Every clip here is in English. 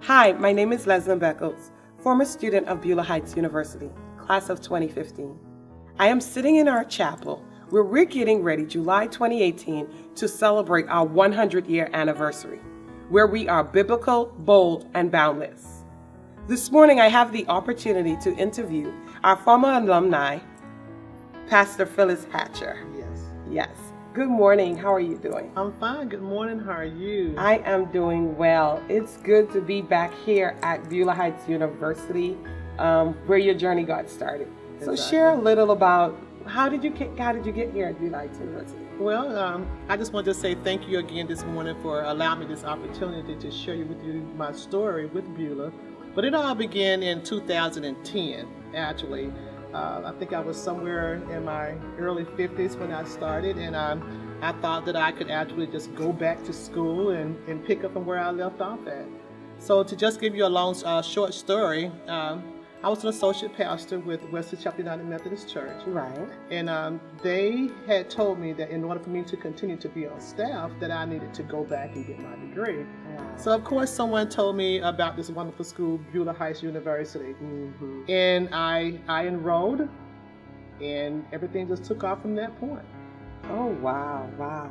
Hi, my name is Leslie Beckles, former student of Beulah Heights University, class of 2015. I am sitting in our chapel where we're getting ready July 2018 to celebrate our 100-year anniversary, where we are biblical, bold, and boundless. This morning I have the opportunity to interview our former alumni, Pastor Phyllis Hatcher. Yes. Good morning. How are you doing? I'm fine. Good morning. How are you? I am doing well. It's good to be back here at Beulah Heights University, where your journey got started. So share a little about how did you get here at Beulah Heights University? Well, I just want to say thank you again this morning for allowing me this opportunity to share with you my story with Beulah. But it all began in 2010, actually. I think I was somewhere in my early 50s when I started, and I thought that I could actually just go back to school and pick up from where I left off at. So to just give you a short story, I was an associate pastor with Wesley Chapel United Methodist Church. Right. And they had told me that in order for me to continue to be on staff, that I needed to go back and get my degree. Wow. So of course someone told me about this wonderful school, Beulah Heights University. Mm-hmm. And I enrolled, and everything just took off from that point. Oh, wow.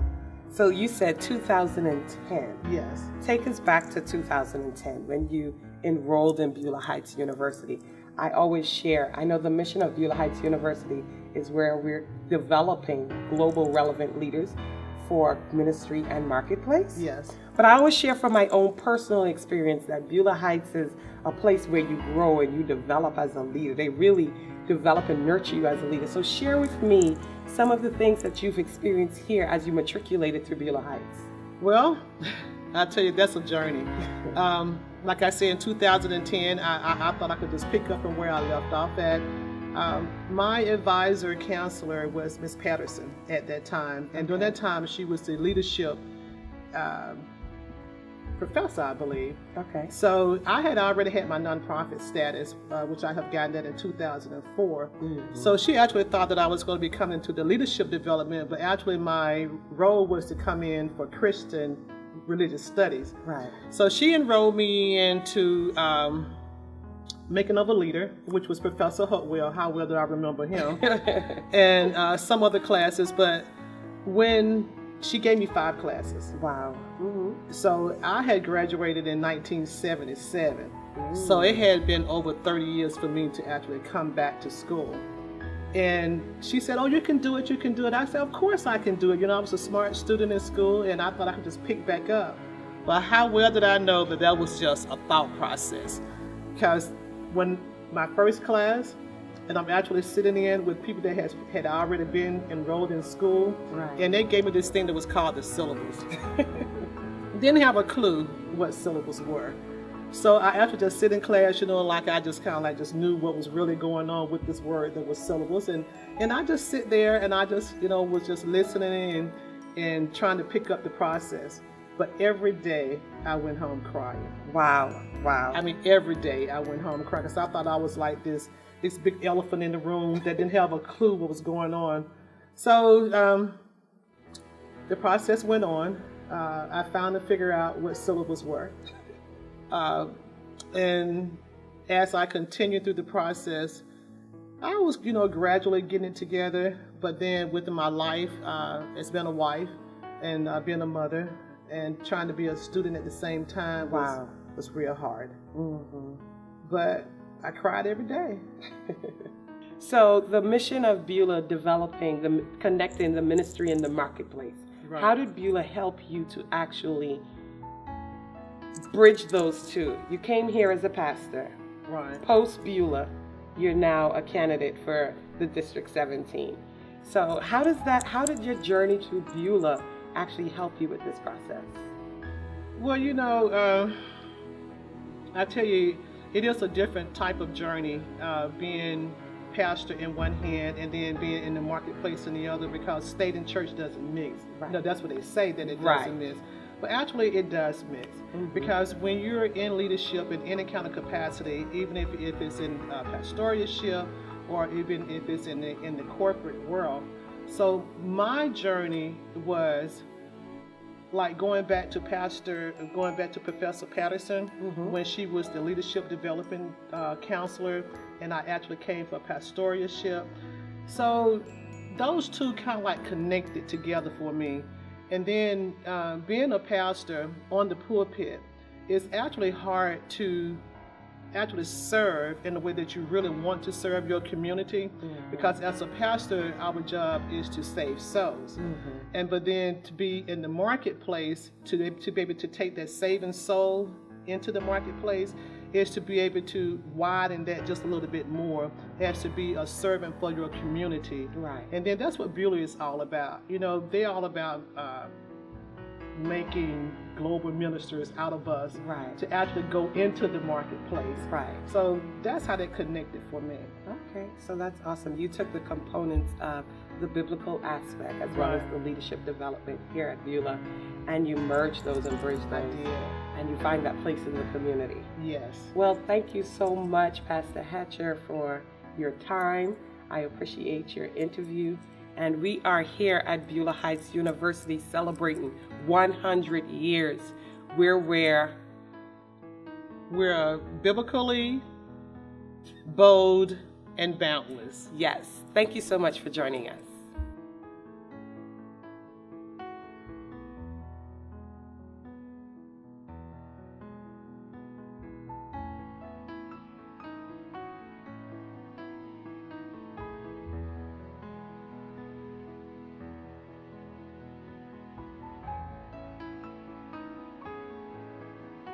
So you said 2010. Yes. Take us back to 2010 when you enrolled in Beulah Heights University. I always share, I know the mission of Beulah Heights University is where we're developing global relevant leaders for ministry and marketplace. Yes. But I always share from my own personal experience that Beulah Heights is a place where you grow and you develop as a leader. They really develop and nurture you as a leader. So share with me some of the things that you've experienced here as you matriculated through Beulah Heights. Well, I'll tell you, that's a journey. Like I said, in 2010, I thought I could just pick up from where I left off at. My advisor counselor was Miss Patterson at that time. And during that time, she was the leadership professor, I believe. Okay. So I had already had my nonprofit status, which I have gotten that in 2004. Mm-hmm. So she actually thought that I was going to be coming to the leadership development, but actually my role was to come in for Christian religious studies. Right. So she enrolled me into Making of a Leader, which was Professor Hutwell. How well do I remember him? And some other classes, but when she gave me 5 classes. Wow. Mm-hmm. So I had graduated in 1977. So it had been over 30 years for me to actually come back to school. And she said, "Oh, you can do it, you can do it." I said, "Of course I can do it." You know, I was a smart student in school, and I thought I could just pick back up. But how well did I know that that was just a thought process? Because when my first class, and I'm actually sitting in with people that had already been enrolled in school, right. And they gave me this thing that was called the syllables. Didn't have a clue what syllables were. So I actually just sit in class, like I just kind of like just knew what was really going on with this word that was syllables. And I just sit there and I just, was just listening and trying to pick up the process. But every day I went home crying. Wow. I mean, every day I went home crying because I thought I was like this big elephant in the room that didn't have a clue what was going on. So the process went on. I found to figure out what syllables were. And as I continued through the process, I was, gradually getting it together. But then within my life, as being a wife and being a mother and trying to be a student at the same time was real hard. Mm-hmm. But I cried every day. So the mission of Beulah connecting the ministry and the marketplace. Right. How did Beulah help you to actually bridge those two? You came here as a pastor. Right. Post Beulah, you're now a candidate for the District 17. So how did your journey to Beulah actually help you with this process? Well, I tell you, it is a different type of journey, being pastor in one hand and then being in the marketplace in the other, because state and church doesn't mix. Right. That's what they say, that it doesn't mix. But actually it does mix. Mm-hmm. Because when you're in leadership in any kind of capacity, even if it's in pastoralship or even if it's in the corporate world. So my journey was like going back to Professor Patterson when she was the leadership development counselor, and I actually came for pastoralship. So those two kind of like connected together for me. And then being a pastor on the pulpit is actually hard to actually serve in the way that you really want to serve your community, because as a pastor, our job is to save souls. But then to be in the marketplace, to be able to take that saving soul into the marketplace, is to be able to widen that just a little bit more, as to be a servant for your community. Right. And then that's what Beulah is all about. You know, they're all about making global ministers out of us, right, to actually go into the marketplace. Right. So that's how they connected for me. Okay, so that's awesome. You took the components of the biblical aspect as well as the leadership development here at Beulah, and you merged those and bridged those. I did. And you find that place in the community. Yes. Well, thank you so much, Pastor Hatcher, for your time. I appreciate your interview. And we are here at Beulah Heights University celebrating 100 years. We're biblically bold and boundless. Yes. Thank you so much for joining us.